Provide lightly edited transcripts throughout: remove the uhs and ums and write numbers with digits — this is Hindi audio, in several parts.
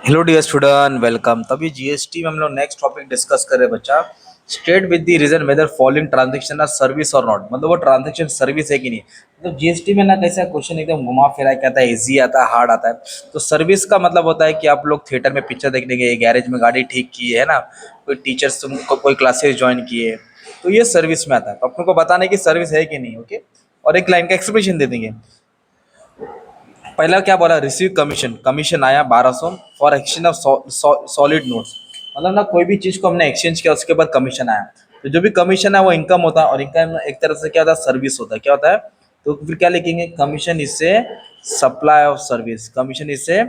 Hello dear student, welcome. तभी जीएसटी में हम लोग नेक्स्ट टॉपिक डिस्कस कर रहे हैं बच्चा। State with the reason whether following transaction are service और नॉट, मतलब वो ट्रांजेक्शन सर्विस है कि नहीं। मतलब जीएसटी में ना कैसा क्वेश्चन एकदम घुमा फिरा के आता है, इजी आता है, हार्ड आता है। तो सर्विस का मतलब होता है कि आप लोग थिएटर में पिक्चर देखने गए, गैरेज में गाड़ी ठीक की है ना, कोई टीचर्स तुमको कोई क्लासेस ज्वाइन किए, तो ये सर्विस में आता है। तो अपने को बताना है कि सर्विस है कि नहीं। ओके, और एक लाइन का एक्सप्लेनेशन दे देंगे। पहला क्या बोला, रिसीव कमीशन, कमीशन आया 1200 for exchange of solid notes. मतलब ना कोई भी चीज को हमने एक्सचेंज किया उसके बाद कमीशन आया। तो जो भी कमीशन है वो इनकम होता है, और इनकम एक तरह से क्या होता है, सर्विस होता है। क्या होता है, तो फिर क्या लिखेंगे, कमीशन इससे सप्लाई ऑफ सर्विस, कमीशन इससे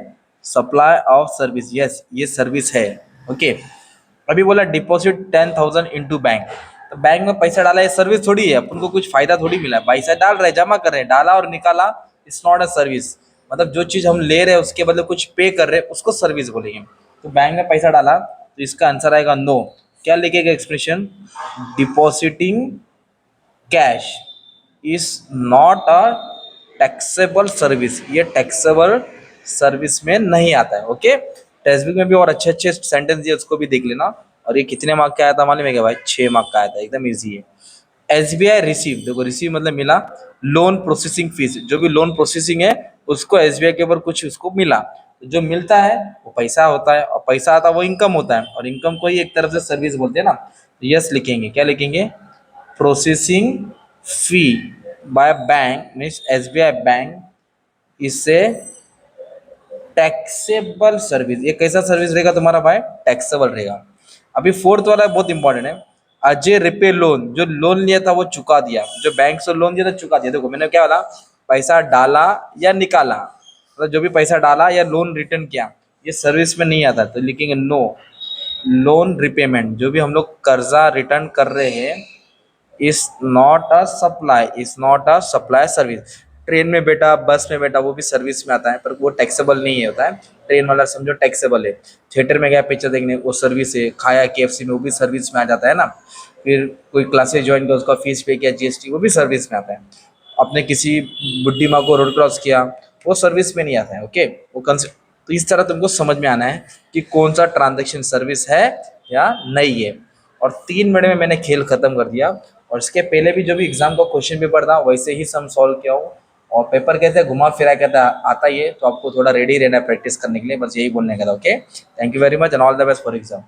सप्लाई ऑफ सर्विस। यस, ये सर्विस है। ओके, अभी बोला डिपॉजिट 10,000 इनटू बैंक। तो बैंक में पैसा डाला, ये सर्विस थोड़ी है, अपन को कुछ फायदा थोड़ी मिला है। पैसा डाल रहे, जमा कर रहे, डाला और निकाला, इट्स नॉट अ सर्विस। मतलब जो चीज हम ले रहे हैं उसके बदले कुछ पे कर रहे हैं, उसको सर्विस बोलेंगे। तो बैंक में पैसा डाला, तो इसका आंसर आएगा नो। क्या लिखेगा expression, depositing cash is not a taxable service, ये टैक्सेबल सर्विस में नहीं आता है। ओके, टेक्स्ट बुक में भी और अच्छे अच्छे सेंटेंस दिए, उसको भी देख लेना। और ये कितने मार्क का आया था मालूम है क्या भाई, 6 मार्क का आया था, एकदम इजी है। एसबीआई रिसीव, देखो रिसीव मतलब मिला, लोन प्रोसेसिंग फीस, जो भी लोन प्रोसेसिंग है उसको एसबीआई के ऊपर कुछ उसको मिला। तो जो मिलता है वो पैसा होता है, और पैसा आता है वो इनकम होता है, और इनकम को ही एक तरफ से सर्विस बोलते हैं ना। तो यस लिखेंगे, क्या लिखेंगे, processing fee by bank means SBI bank, इससे टैक्सेबल सर्विस। ये कैसा सर्विस रहेगा तुम्हारा भाई, टैक्सेबल रहेगा। अभी फोर्थ वाला बहुत इंपॉर्टेंट है। अजय रिपे लोन, जो लोन लिया था वो चुका दिया, जो बैंक से लोन लिया था चुका दिया। देखो मैंने क्या बोला, पैसा डाला या निकाला, मतलब जो भी पैसा डाला या लोन रिटर्न किया, ये सर्विस में नहीं आता। तो लिखेंगे नो। लोन रिपेमेंट, जो भी हम लोग कर्जा रिटर्न कर रहे हैं, is not a supply, is not a supply service. Train में बैठा, बस में बैठा, वो भी सर्विस में आता है, पर वो टैक्सेबल नहीं होता है। ट्रेन वाला समझो टैक्सेबल है। थिएटर में गया पिक्चर देखने, वो सर्विस है। खाया केएफसी में, वो भी सर्विस में आ जाता है ना। फिर कोई क्लासेस ज्वाइन किया, उसका फीस पे किया, जीएसटी, वो भी सर्विस में आता है। अपने किसी बुढ़ी माँ को रोड क्रॉस किया, वो सर्विस में नहीं आता है। ओके, वो तो इस तरह तुमको समझ में आना है कि कौन सा ट्रांजेक्शन सर्विस है या नहीं है। और 3 मिनट में मैंने खेल खत्म कर दिया। और इसके पहले भी जो भी एग्जाम का क्वेश्चन पेपर था वैसे ही सम सॉल्व किया हूँ। और पेपर कैसे घुमा फिरा के आता ही है, तो आपको थोड़ा रेडी रहना है प्रैक्टिस करने के लिए, बस यही बोलने का था। Okay, thank you very much and all the best for exam.